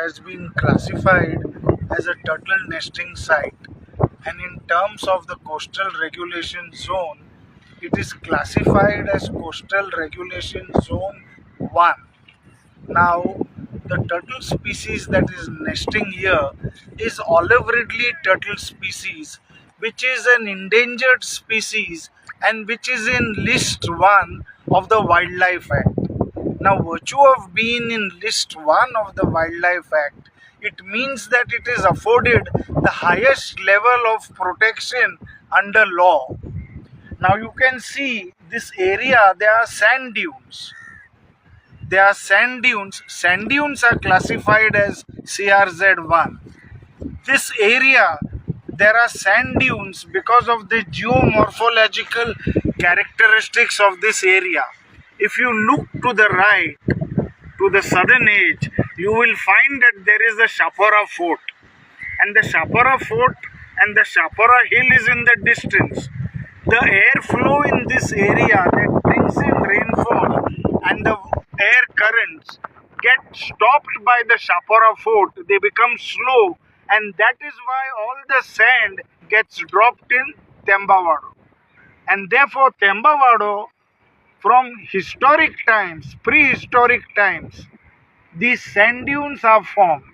has been classified as a turtle nesting site, and in terms of the coastal regulation zone, it is classified as coastal regulation zone 1. Now, the turtle species that is nesting here is olive ridley turtle species, which is an endangered species and which is in list 1 of the Wildlife Act. Now, virtue of being in list 1 of the Wildlife Act, it means that it is afforded the highest level of protection under law. Now you can see this area, there are sand dunes. There are sand dunes. Sand dunes are classified as CRZ1. This area, there are sand dunes because of the geomorphological characteristics of this area. If you look to the right, to the southern edge, you will find that there is the Shapora Fort. And the Shapora Fort and the Shapora Hill is in the distance. The airflow in this area that brings in rainfall and the air currents get stopped by the Shapora Fort. They become slow, and that is why all the sand gets dropped in Thembavadu. And therefore Thembavadu, from historic times, prehistoric times, these sand dunes are formed.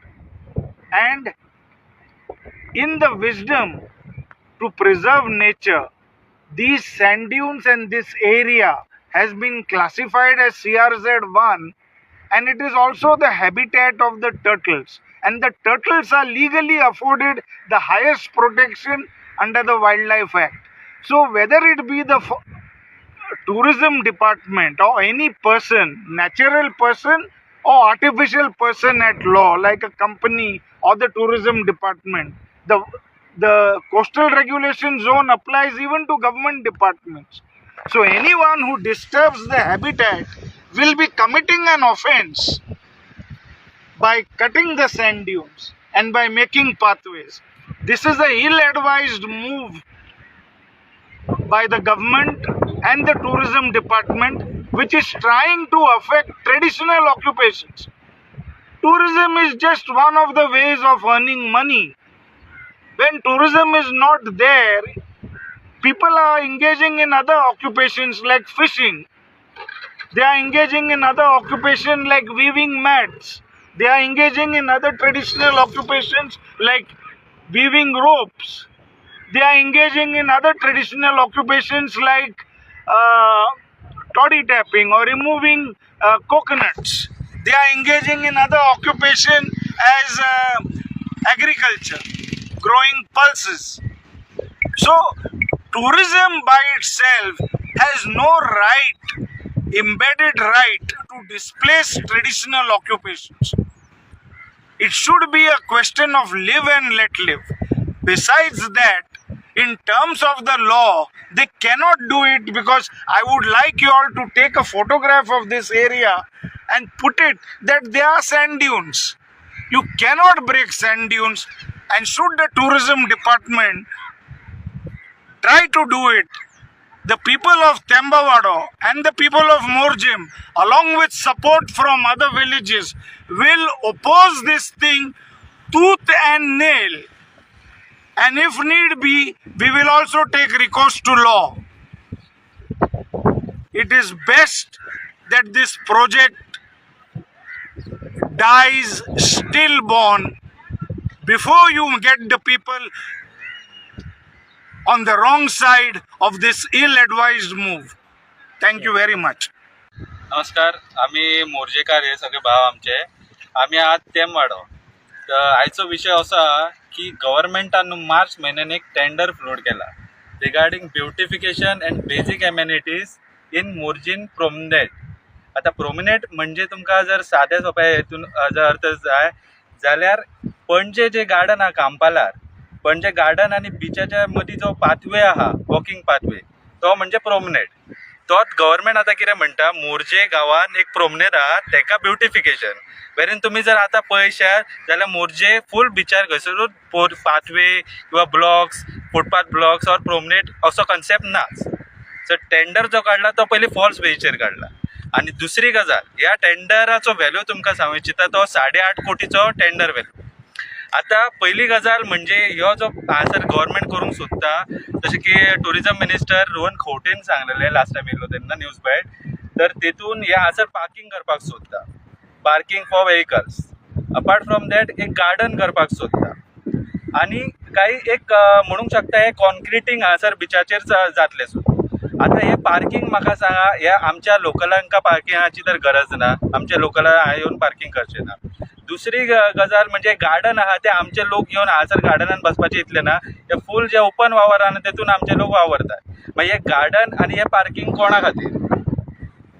And in the wisdom to preserve nature, these sand dunes and this area has been classified as CRZ1, and it is also the habitat of the turtles. And the turtles are legally afforded the highest protection under the Wildlife Act. So whether it be the tourism department or any person, natural person or artificial person at law, like a company or the tourism department, the coastal regulation zone applies even to government departments. So anyone who disturbs the habitat will be committing an offense by cutting the sand dunes and by making pathways. This is an ill-advised move by the government and the tourism department, which is trying to affect traditional occupations. Tourism is just one of the ways of earning money. When tourism is not there, people are engaging in other occupations like fishing. They are engaging in other occupations like weaving mats. They are engaging in other traditional occupations like weaving ropes. They are engaging in other traditional occupations like toddy tapping or removing coconuts. They are engaging in other occupation as agriculture, growing pulses. So tourism by itself has no right, embedded right, to displace traditional occupations. It should be a question of live and let live. Besides that, in terms of the law, they cannot do it, because I would like you all to take a photograph of this area and put it that there are sand dunes. You cannot break sand dunes, and should the tourism department try to do it, the people of Thembavadu and the people of Morjim, along with support from other villages, will oppose this thing tooth and nail. And if need be, we will also take recourse to law. It is best that this project dies stillborn before you get the people on the wrong side of this ill-advised move. Thank you very much. नमस्कार, आम्ही मोर्जेकार हे सगळे भाव आमचे. आम्ही आज तेमवाडो. तर आयचो विषय असा की गव्हर्नमेंटान मार्च म्हयन्यान एक टेंडर फ्लोट केला regarding beautification and basic amenities in Morjim promenade. आता प्रोमनेट म्हणजे तुमकां जर साध्या सोप्या हेतून जर अर्थ जाय जाल्यार पणजे जे गार्डन आहा कांपालार, पणजे गार्डन आणि बिचाच्या मदीं जो पाथवे आहा, वॉकिंग पाथवे, तो म्हणजे प्रोमनेट. तोच गव्हर्नमेंट आता कितें म्हणटा, मोर्जे गांवान एक प्रोमनेट आहा तेका ब्युटिफिकेशन. वेरेन तुम्ही जर आता पळयशात जाल्यार मोर्जे फूल बिचार खंयसरूच पाथवे किंवा ब्लॉक्स, फुटपाथ ब्लॉक्स ऑर प्रोमनेट असो कन्सेप्ट नाच. सो टेंडर जो काडला तो पयलीं फॉल्स बेसीचेर काडला. आणि दुसरी गजाल, या टेंडराचो व्हॅल्यू तुमकां सांगूं इच्छिता तो 8.5 कोटीचो टेंडर व्हॅल्यू. आता पहिली गजाल म्हणजे ह्यो जो हांगासर गव्हर्नमेंट करूंक सोदता, जशें की टुरिझम मिनिस्टर रोहन खंवटेन सांगलेलें लास्ट टायम येयलो तेन्ना न्यूज बायट, तर तेतून ह्या हांगासर पार्किंग करपाक सोदता, parking for vehicles. Apart from that एक गार्डन करपाक सोदता आणि काही एक म्हणूंक शकता हे कॉन्क्रिटींग हांगासर बिचाचेर जातलें सुद्दां. आता हे पार्किंग म्हाका सांगा, ह्या आमच्या लोकलांका पार्किंगाची तर गरज ना, आमच्या लोकलां येवन पार्किंग करचें ना. दुसरी गजाल म्हणजे गार्डन आहा ते आमचे लोक येवन हांगासर गार्डनान बसपाचे इतले ना, हे फूल जे ओपन वावर आहा तेतून आमचे लोक वावरतात. मागीर हे गार्डन आनी हे पार्किंग कोणा खातीर?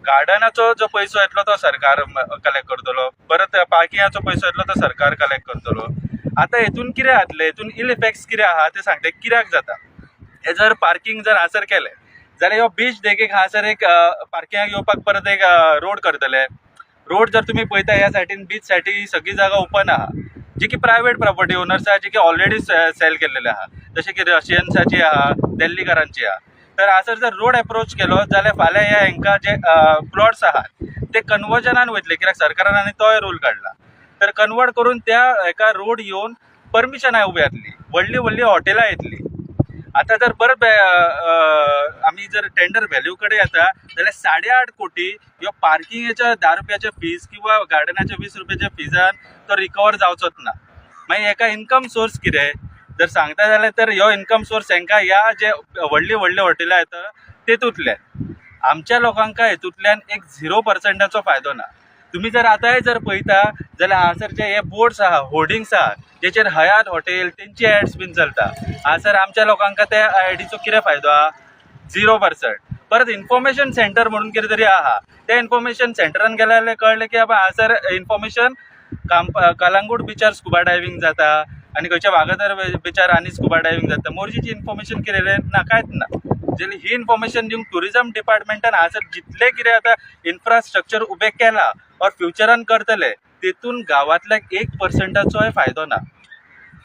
गार्डनाचो जो पयसो येतलो तो सरकार कलेक्ट करतलो, परत पार्किंगाचो पयसो येतलो तो सरकार कलेक्ट करतलो. आता हेतून कितें जातलें, हेतून इल इफेक्ट्स कितें आहा ते सांगते कित्याक जाता. हे जर पार्किंग जर हांगासर केलें जाल्यार ह्यो बीच देखीक हांगासर एक पार्किंगाक येवपाक परत एक रोड करतले. रोड जर तुम्ही पळयता ह्या सायडीन बीच सायडी सगळी जागा ओपन आहा, जी की प्रायवेट प्रॉपर्टी ओनर्स आहा, जी की ऑलरेडी सेल केलेले आहा, जशें की रशियन्साची आहा, दिल्लीकारांची आहा. तर हांगासर जर रोड अप्रोच केलो जाल्यार फाल्यां हेंकां जे प्लॉट्स आहात ते कन्वर्जनान वयतले, कित्याक सरकारान आनी तोय रूल काडला. तर कन्वर्ट करून त्या हेका रोड येवन परमिशनां उबी जातली, व्हडली व्हडली हॉटेलां येतली. आता जर परत आमी जर टेंडर व्हॅल्यू कडेन येता जाल्यार 8.5 कोटी ह्यो पार्किंगेच्या 10 रुपयाचे फीज किंवा गार्डनाच्या 20 रुपयाच्या फिजान तो रिकवर जावचोच ना. मागीर हेका इन्कम सोर्स कितें जर सांगता जाल्यार, तर ह्यो इन्कम सोर्स हेंकां ह्या जे व्हडली व्हडली हॉटेलां येता तेतूंतल्यान. आमच्या लोकांका हेतूंतल्यान एक 0% फायदो ना. तुम्ही जर आतांय जर पळयता जाल्यार हांगासरचे हे बोर्ड्स आहा, होर्डिंग्स आहा, जेचेर हयात हॉटेल तेंची एड्स बीन चलता. हांगासर आमच्या लोकांका त्या एडीचो कितें फायदो आहा? 0%. परत इन्फॉर्मेशन सेंटर म्हणून कितें तरी आहा, त्या इन्फॉर्मेशन सेंटरान गेले जाल्यार कळलें की बाबा हांगासर इन्फॉर्मेशन कलंगूट बिचार स्कुबा डायविंग जाता आनी खंयच्या वागातर बिचार आनी स्कुबा डायविंग जाता. मोरजीची इन्फॉर्मेशन कितें ना, कांयच ना. जाल्यार ही इन्फॉर्मेशन दिवंक टुरिझम डिपार्टमेंटान हांगासर जितले कितें आतां इन्फ्रास्ट्रक्चर उबें केलां और फ्युचरान करतले तेतून गांवांतल्या 1%चोय फायदो ना.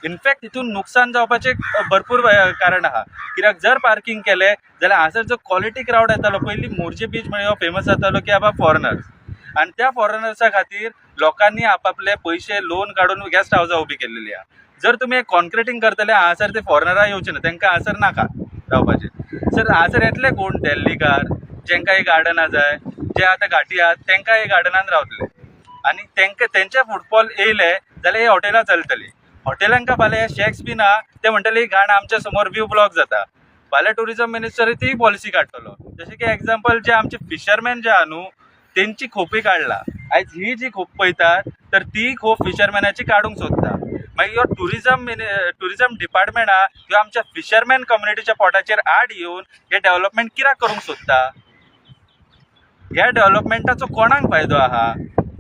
इनफॅक्ट तितून नुकसान जावपाचे भरपूर कारण आहा. कित्याक जर पार्किंग केलें जाल्यार हांगासर जो क्वॉलिटी क्रावड येतालो, पयलीं मोरजे बीच म्हणजे फेमस जातालो की बाबा फॉरेनर्स, आनी त्या फॉरेनर्सा खातीर लोकांनी आपापले पयशे लोन काडून गेस्ट हावजां उबी केल्लेली आहा. जर तुमी कॉन्क्रिटींग करतले हांगासर ते फॉरेनरां येवचे ना, तांकां हांगासर नाका रावपाचें. सर हांगासर येतले कोण? दिल्लीकार, जेंकां ही गार्डनां जाय, जे आतां घाटी आहात तांकां हे गार्डनान रावतले आनी तांकां तेंचे फुटफॉल येयले जाल्यार ही हॉटेलां चलतली. हॉटेलांका फाल्यां शॅक्स बीन आहा ते म्हणटले ही घाण आमच्या समोर व्यू ब्लॉक जाता. फाल्यां टुरिझम मिनिस्टर ती पॉलिसी काडटलो. जशें की एक्झाम्पल जे आमचे फिशरमॅन जे आहा न्हू तेंची खोपी काडला. आयज ही जी खोप पळयतात तर ती खोप फिशरमॅनाची काडूंक सोदता. मागीर ह्यो टुरिझम डिपार्टमेंट आहा ह्यो आमच्या फिशरमॅन कम्युनिटीच्या पोटाचेर आड येवन हे डेव्हलपमेंट कित्याक करूंक सोदता? ह्या डेव्हलपमेंटाचो कोणाक फायदो आहा?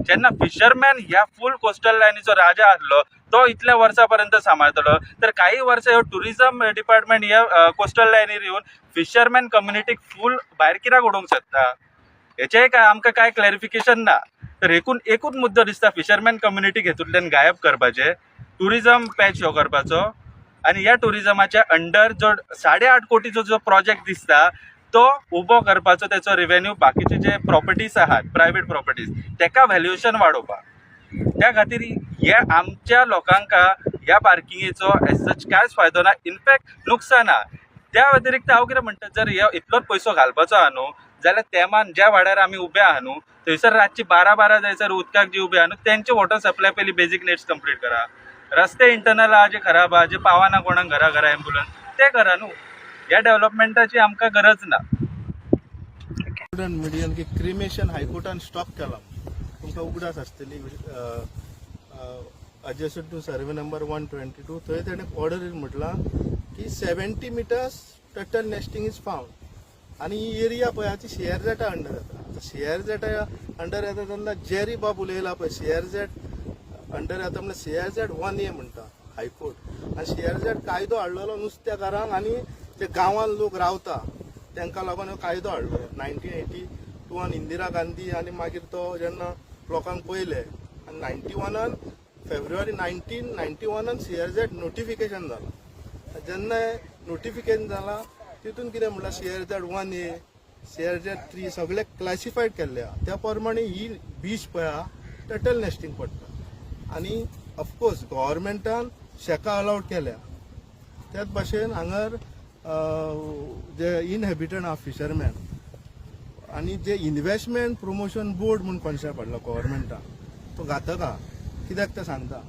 जेन्ना फिशरमॅन ह्या फूल कोस्टल लायनीचो राजा आसलो तो इतल्या वर्सां पर्यंत सांबाळटलो, तर काही वर्सां ह्यो टुरिझम डिपार्टमेंट ह्या कोस्टल लायनीर येवन फिशरमॅन कम्युनिटीक फूल भायर कित्याक उडोवंक सोदता? हेचेंय काय आमकां कांय क्लॅरिफिकेशन ना. तर एकूच मुद्दो दिसता फिशरमॅन कम्युनिटीक हेतूंतल्यान गायब करपाचें, टुरिझम पॅच ह्यो करपाचो आनी ह्या टुरिझमाच्या अंडर जो 8.5 कोटीचो जो प्रोजेक्ट दिसता तो उबो करपाचो, त्याचो रेवेन्यू बाकीचे जे प्रॉपर्टीज आहात प्रायवेट प्रॉपर्टीज तेका व्हॅल्युएशन वाडोवपाक. त्या खातीर हे आमच्या लोकांका ह्या पार्किंगेचो एज सच कांयच फायदो ना, इनफॅक्ट नुकसान आहा. त्या व्यतिरिक्त हांव कितें म्हणटा, जर इतलोच पयसो घालपाचो आहा न्हू जाल्यार तेमान ज्या वाड्यार आमी उबे आहा न्हू थंयसर रातची 12 जायसर उदकाक जी उबे आहा न्हू तेंचे वॉटर सप्लाय पयलीं बेजीक नीड्स कंप्लीट करा. रस्ते इंटरनल आहा जे खराब आहा, जे पावना कोणाक घरा एम्ब्युलन्स ते करा न्हू. ह्या डेव्हलपमेंटाची आमकां गरज ना. मिडियन की क्रिमेशन हायकोर्टान स्टॉप केला तुमकां उगडास आसतली adjacent टू सर्वे नंबर 122. थंय ताणें ऑर्डरीन म्हटलां की 70 meters turtle nesting is found आनी ही एरिया पळय आतां CRZ अंडर येता. CRZ अंडर येता तेन्ना जेरी बाब उलयला पळय CRZ अंडर येता म्हणल्यार CRZ 1A म्हणटा हायकोर्ट. आनी CRZ कायदो हाडलेलो नुस्तेकारांक आनी जे गांवांत लोक रावता तांकां लागून हो कायदो हाडलो 1982 इंदिरा गांधी. आनी मागीर तो जेन्ना लोकांक पयले आनी 91 फेब्रुवारी 1991 CRZ नोटिफिकेशन जालां. जेन्ना नोटिफिकेशन जालां तितून कितें म्हणलां CRZ 1A CRZ3 सगळे क्लासिफाईड केल्ले आहा त्या प्रमाणे ही बीच पळय आहा टर्टल नेस्टिंग पडटा आणि ऑफकोर्स गव्हर्मेंटान शेकां अलाउड केल्या त्याच भाशेन हांगर जे इनहॅबिटंट आहा फिशरमॅन आणि जे इन्व्हेस्टमेंट प्रमोशन बोर्ड म्हणून कॉन्सेप्ट हाडला गव्हर्मेंटान तो घातक आहा कित्याक ते सांगता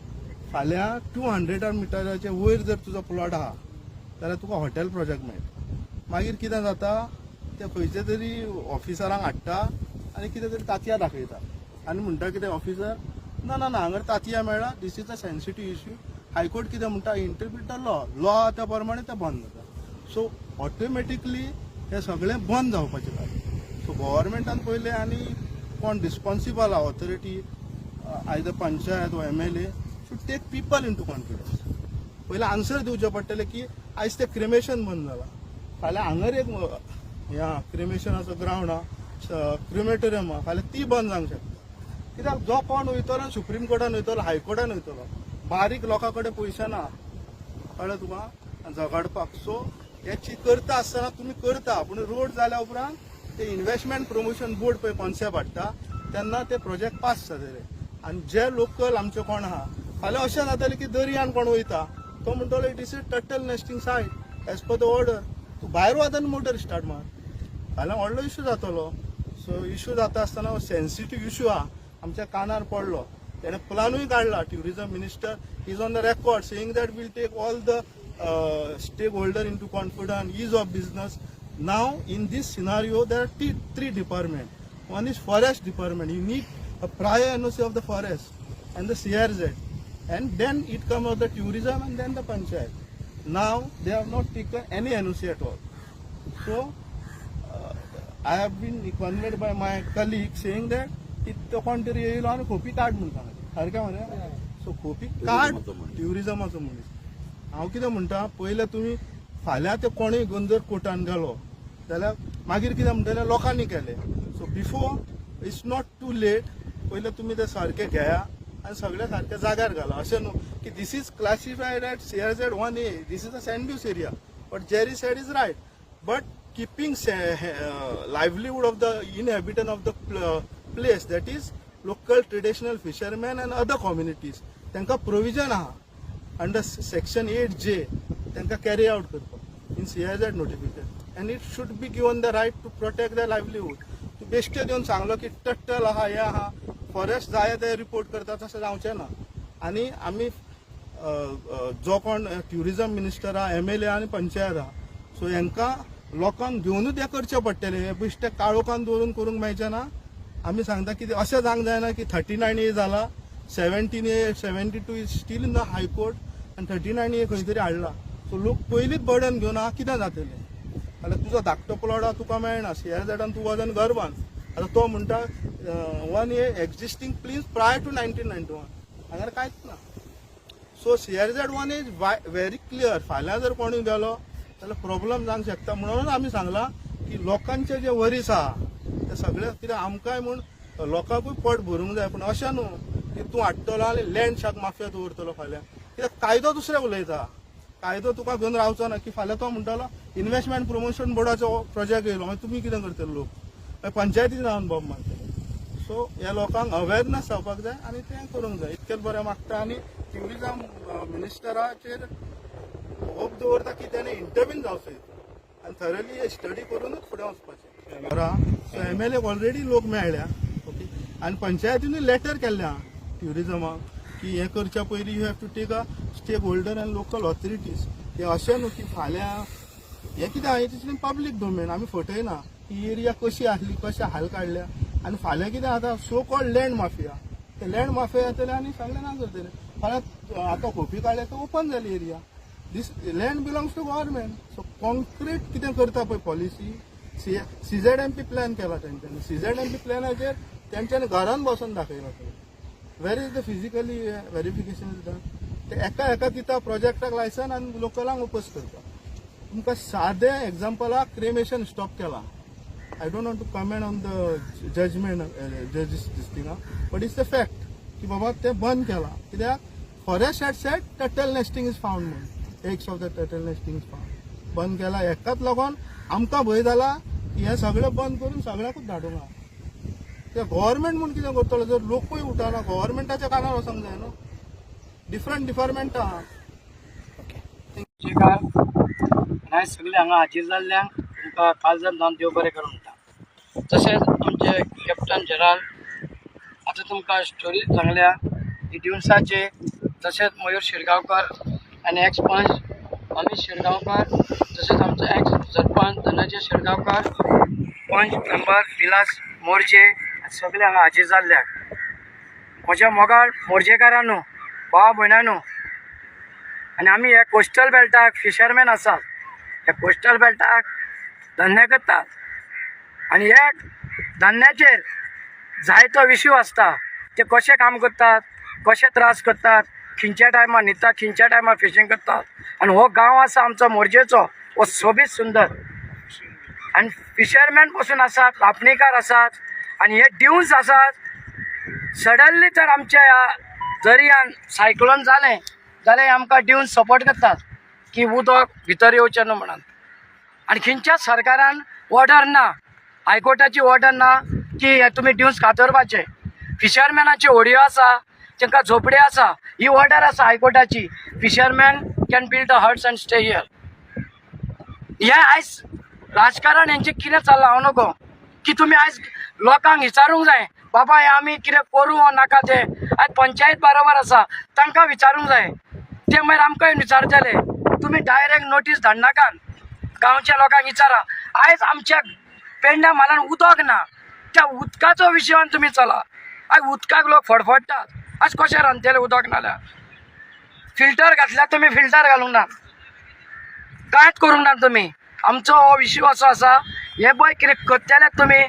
फाल्यां 200 मिटराचे वयर जर तुजो प्लॉट आहा जाल्यार तुका हॉटेल प्रोजेक्ट मेळटा मागीर कितें जाता ते खंयचे तरी ऑफिसरांक हाडटा आनी कितें तरी तांतयां दाखयता आनी म्हणटा कितें ऑफिसर ना ना ना हांगर तांतयां मेळ्ळा this is a sensitive issue high court कितें म्हणटा इंटरप्रीट द लॉ त्या प्रमाणे ते बंद जाता सो ऑटोमॅटिकली हे सगळें बंद जावपाचें जालें सो गव्हर्मेंटान पयलें आनी कोण रिस्पॉन्सिबल आहा ऑथॉरिटी आयदर पंचायत वा MLA should take people into confidence. पहिले आन्सर दिवचे पडटले की आयज ते क्रिमेशन बंद जाला फाल्यां हांगर एक ह्या क्रिमेशनाचो ग्रावंड आहा क्रिमेटोरियम आहा फाल्यां ती बंद जावंक शकता कित्याक जो कोण वयतलो सुप्रीम कोर्टान वयतलो हायकोर्टान वयतलो बारीक लोकां कडेन पयशे ना कळ्ळें तुका झगडपाक सो हेची करता आसतना तुमी करता पूण रोड जाल्या उपरांत ते इन्व्हेस्टमेंट प्रमोशन बोर्ड पळय कॉन्सेप्ट हाडटा तेन्ना ते प्रोजेक्ट पास जातले आनी जे लोकल आमचे कोण आहा फाल्यां अशें जातलें की दर्यान कोण वयता तो म्हणटलो it is a turtle nesting site as per the order तूं भायर वचून मोटर स्टार्ट मार फाल्यां व्हडलो इश्यू जातलो सो इश्यू जाता आसतना सेन्सिटीव इश्यू आहा आमच्या कानार पडलो तेणें प्लानूय काडला tourism minister is on the record saying that will take all the stake holder into confidence ease of business now in this scenario there are 3 department one is forest department you need a prior NOC of the forest and the CRZ and then it comes of the tourism and then the panchayat. Now they have not taken any NOC at all. So I have been conveyed by my colleague saying that तो कोणतरी येयलो आनी खोपी काड म्हणटा सारकें मरे so खोपी काड ट्युरिजमाचो मनीस हांव कितें म्हणटा पयले तुमी फाल्यां ते कोणूय घेवन जर कोर्टान गेलो जाल्यार मागीर कितें म्हणटले लोकांनी केले so before it's not too late पहिले तुम्ही ते सारखे घेया आणि सगळे सारखे जाग्यार घाला अशें न्हू की this is classified at CRZ1A this is a sand dunes area but Jerry said is right but keeping livelihood of the inhabitant of the place that is local traditional fisherman and other communities तांकां provision आहा under section 8J तांकां carry out करपाक in CRZ notification and it should be given the right to protect the livelihood तूं बेश्टे देवन सांगलो की टट्टल आहा हे आहा फॉरेस्ट जाय ते रिपोर्ट करता तशें जावचें ना आनी आमी जो कोण ट्युरिझम मिनिस्टर आहा MLA आनी पंचायत आहा सो हांकां लोकांक घेवनूच हें करचें पडटलें हे बेश्टे काळोखान दवरून करूंक मेळचें ना आमी सांगता की अशें जावंक जायना की 39A जाला 17A 72 is steel in the high court आनी 39A खंय तरी हाडला सो लोक पयलींच बर्डन घेवन आहा कितें जातलें जाल्यार तुजो धाकटो प्लॉट आहा तुका मेळना CRZान तूं वचून घर बांद आतां तो म्हणटा 1A existing please prior to 1991 हांगर कांयच ना so CRZ1A is very clear फाल्यां जर कोणूय गेलो जाल्यार प्रॉब्लम जावंक शकता म्हणून आमी सांगलां की लोकांचे जे वरीस आहा ते सगळे कितें आमकांय म्हूण लोकांकूय पोट भरूंक जाय पूण अशें न्हू की तूं हाडटलो आनी लँड शाक माफिया दवरतलो फाल्यां कित्याक कायदो दुसरे उलयता कायदो तुका घेवन रावचो ना की फाल्यां तो म्हणटलो इन्व्हेस्टमेंट प्रमोशन बोर्डाचो प्रोजेक्ट येयलो मागीर तुमी कितें करतले लोक पंचायतीन रावन बॉब मारतले सो ह्या लोकांक अवेरनेस जावपाक जाय आनी तें करूंक जाय इतकेंच बरें मागता आनी ट्युरिझम मिनिस्टराचेर होप दवरता की तेणें इंटरव्हीन जावचें आनी थरली स्टडी करूनच फुडें वचपाचें सो MLA ऑलरेडी लोक मेळ्ळ्या ओके आनी पंचायतीनूय लेटर केल्लें ट्युरिझमाक की हें करच्या पयलीं you have to take a stake holder and local authorities हे अशें न्हू की फाल्यां हें कितें आहा इट्स पब्लीक डोमेन आमी फटयना ही एरिया कशी आसली कशें हाल काडल्या आनी फाल्यां कितें जाता सो कॉल्ड लँड माफिया ते लँड माफिया येतले आनी सगळें ना करतले फाल्यां आतां खोपी काडले तो ओपन जाली area this land belongs to government so concrete कितें करता पळय पॉलिसी CZMP प्लॅन केला तेंच्यांनी CZMP प्लॅनाचेर तेंच्यांनी घरान बसून दाखयला where is the physically verification is done ते एका दिता प्रोजेक्टाक लायसन आनी लोकलांक ओपोज करता तुमकां सादें एग्जाम्पलाक क्रिमेशन स्टॉप केला I don't want to comment on the judgement जजीस दिस थिंगा बट इट्स द फॅक्ट की बाबा ते बंद केला कित्याक forest had said turtle nesting is found म्हणून eggs of the turtle nesting is found बंद केला हेकाच लागून आमकां भंय जाला की हे सगळें बंद करून सगळ्याकूच धाडूंक हा ते गव्हर्नमेंट म्हूण कितें करतलो जर लोकूय उठना गव्हर्नमेंटाच्या कानार वचोंक जाय न्हू डिफरंट डिपार्टमेंटां आहा आयज सगळे हांगा हाजीर जाल्ल्यांक तुमकां काळजांत लावन देव बरें करूं म्हणटा तशेंच आमचे कॅप्टन जनरल आतां तुमकां स्टोरी सांगल्या ही दिवसाचे तशेंच मयूर शिरगांवकर आनी एक्स पंच अमित शिरगांवकर तशेंच आमचो एक्स सरपंच धनंजय शिरगांवकर पंच मेंबर विलास मोर्जे सगळे हांगा हाजीर जाल्ल्याक म्हज्या मोगाळ मोर्जेकारांनो भावा भयणांनो आनी आमी हे कोस्टल बेल्टाक फिशरमॅन आसात ह्या कोस्टल बेल्टाक धंदे करतात आनी हे धंद्याचेर जायतो विशू आसता ते कशें काम करतात कशें त्रास करतात खंयच्या टायमार न्हिदतात खंयच्या टायमार फिशींग करतात आनी हो गांव आसा आमचो मोर्जेचो हो सोबीत सुंदर आनी फिशरमॅन पासून आसात लापणीकार आसात आनी हे ड्यून्स आसात सडनली तर आमच्या ह्या दर्यान सायक्लोन जालें जाल्यार आमकां ड्यून्स सपोर्ट करतात की उदक भितर येवचें न्हू म्हणून आनी खंयच्या सरकारान ऑर्डर ना हायकोर्टाची ऑर्डर ना की हे तुमी ड्यून्स कातरपाचे फिशरमॅनाची होडयो आसा तांकां झोपड्यो आसा ही ऑर्डर आसा हायकोर्टाची fisherman can build the huts and stay here हे आयज राजकारण हेंचें कितें चल्लां हांव नगो की तुमी आयज लोकांक विचारूंक जाय बाबा हे आमी कितें करूं वा नाका तें आयज पंचायत बरोबर आसा तांकां विचारूंक जाय ते मागीर आमकां विचारतले तुमी डायरेक्ट नोटीस धाडनाकात गांवच्या लोकांक विचारा आयज आमच्या पेंड्या म्हालान उदक ना त्या उदकाचो विशयान तुमी चला आयज उदकाक लोक फडफडटात आयज कशें रांदतले उदक नाल्यार फिल्टर घातल्यार तुमी फिल्टर घालूंक ना कांयच करूंक ना तुमी आमचो हो विशय असो आसा हे पळय कितें करतले तुमी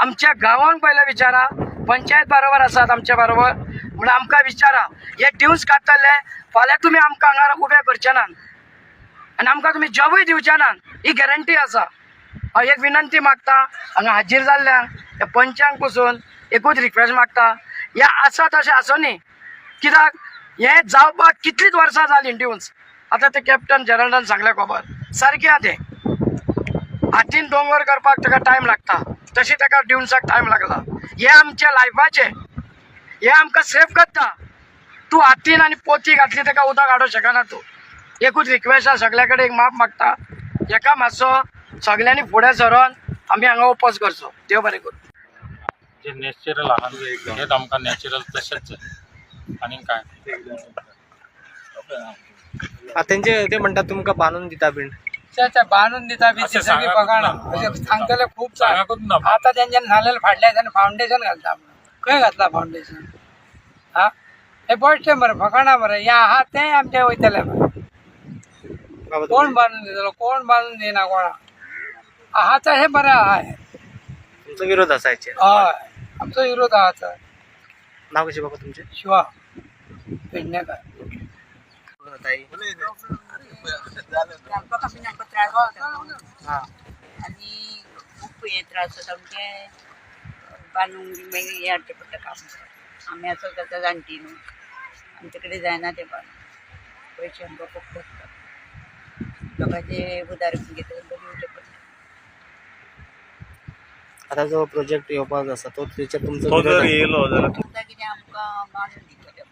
आमच्या गांवांक पयलें विचारा पंचायत बरोबर आसात आमच्या बरोबर म्हण आमकां विचारा हे ड्यून्स काडटले फाल्यां तुमी आमकां हांगा उबे करचे नात आनी आमकां तुमी जॉबूय दिवचे नात ही गॅरंटी आसा हांव एक विनंती मागता हांगा हाजीर जाल्ल्यांक हे पंचांक पसून एकूच रिक्वेस्ट मागता हे आसा तशें आसूं न्ही कित्याक हे जावपाक कितलींच वर्सां जालीं ड्यून्स आतां ते कॅप्टन जनरलान सांगलें खबर सारकें आहा तें हातीन दोंगर करपाक ताका टायम लागता तशी ताका ड्यून्साक टायम लागला हे आमच्या लायफाचे हे आमकां सेफ करता तूं हातीन आनी पोती घातली ताका उदक हाडूंक शकना तूं एकूच रिक्वेस्ट आसा सगळ्या कडेन एक माप मागता हेका मातसो सगळ्यांनी फुडें सरोन आमी हांगा उपोज करचो देव बरें करूं जे नॅचरल आहात हेच आमकां नॅचरल तशेंच जाय आनी काय तेंचे ते म्हणटात तुमकां बांदून दिता बीन बांदून दिता बी ती सगळी बघाना सांगतले खूप आता तेंच्यानी सांगलेलें फाटल्या दिसांनी फावंडेशन घालता खंय घातला फावंडेशन हा हे पडचे मरे फकाणा मरे हे आहा ते आमचे वयतले मरे कोण बांदून दितलो कोण बांदून दिना कोणा आहा तर हे बरें आहा तुमचो विरोध आसा हेचेर हय आमचो विरोध आहा तर नाव कशें बाबा तुमचें शिवा पेडणेकर हां आनी खूब हे त्रास जाता म्हणजे बांदूंक बी मागीर हे हाडचें पडटा काम आमी आसा जाता जाणटी न्हू आमचे कडेन जायना तें बांदूंक पयशे आमकां खूब लागता लोकांचे उदार घेतले दिवचें पडटा आता जो प्रोजेक्ट येवपाक आसा तो तेचेर तुमचो तो विरोध जर आहे? येयलो जाल्यार आमकां कितें आमकां बांदून दितले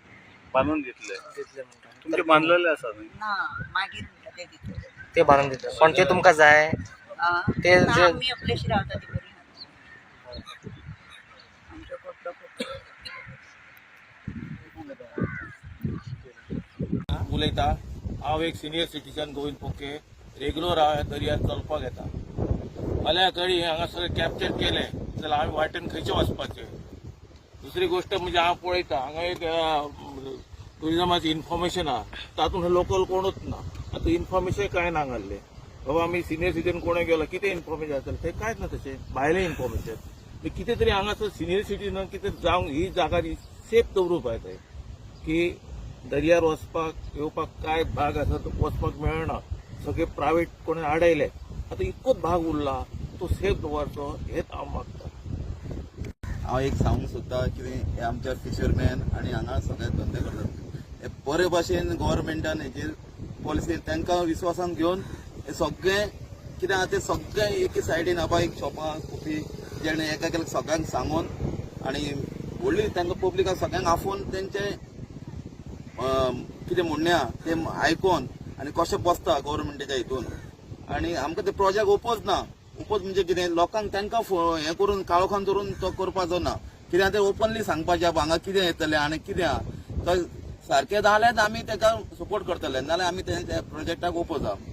बांदून दितले दितले म्हणटा. तुमचे बांदलेले आसा न्ही ना मागीर म्हणटा ते दितले ते बांदून दितले पण ते तुमकां जाय ते ना, जे- आमी आपलेशी रावता ती बरी ना आमचो कोटलो खूब उलयता हांव एक सिनियर सिटीजन गोविंद पोके रेग्युलर हांव ह्या दर्यांत चलपाक येता फाल्यां घडी हांगासर कॅप्चर केले जाल्यार हांवें वाटेन खंयचे वचपाचें दुसरी गोश्ट म्हणजे हांव पळयता हांगा एक टुरिजमाची इन्फॉर्मेशन आहा तातूंत लोकल कोणूच ना आतां इन्फॉर्मेशन कांय ना हांगासलें बाबा आमी सिनियर सिटीजन कोणें गेलो कितें इन्फॉर्मेशन जातलें तें कांयच ना तशें भायलें इन्फॉर्मेशन कितें तरी हांगासर सिनियर सिटीजन कितें जावंक ही जागा सेफ दवरूंक जाय थंय की दर्यार वचपाक येवपाक कांय भाग आसा तो वचपाक मेळना सगळे प्रायवेट कोणें आडयले आतां इतकोच भाग उरला तो सेफ दवरचो हेच हांव मागता हांव एक सांगूंक सोदता कितें हे आमच्या फिशरमॅन आनी हांगा सगळे धंदे करतात हे बरे भाशेन गव्हर्मेंटान हेचेर पॉलिसी तांकां विश्वासान घेवन हे सगळे कित्याक ते सगळे एके सायडीन आबा एक शॉपां कॉफी जेणे एका सगळ्यांक सांगून आनी व्हडली तांकां पब्लिकाक सगळ्यांक आफोवन तेंचे कितें म्हणया ते आयकोन आनी कशें बसता गव्हर्मेंटाच्या हितून आनी आमकां ते प्रोजेक्ट ओपोज ना ओपोज म्हणजे कितें लोकांक तांकां हें करून काळोखान धरून तो करपाचो ना कित्याक ते ओपनली सांगपाचें हांगा कितें येतलें आनी कितें आहा तो सारकें जाल्यार आमी ताका सपोर्ट करतले नाल्यार आमी त्या प्रोजेक्टाक ओपोज आहा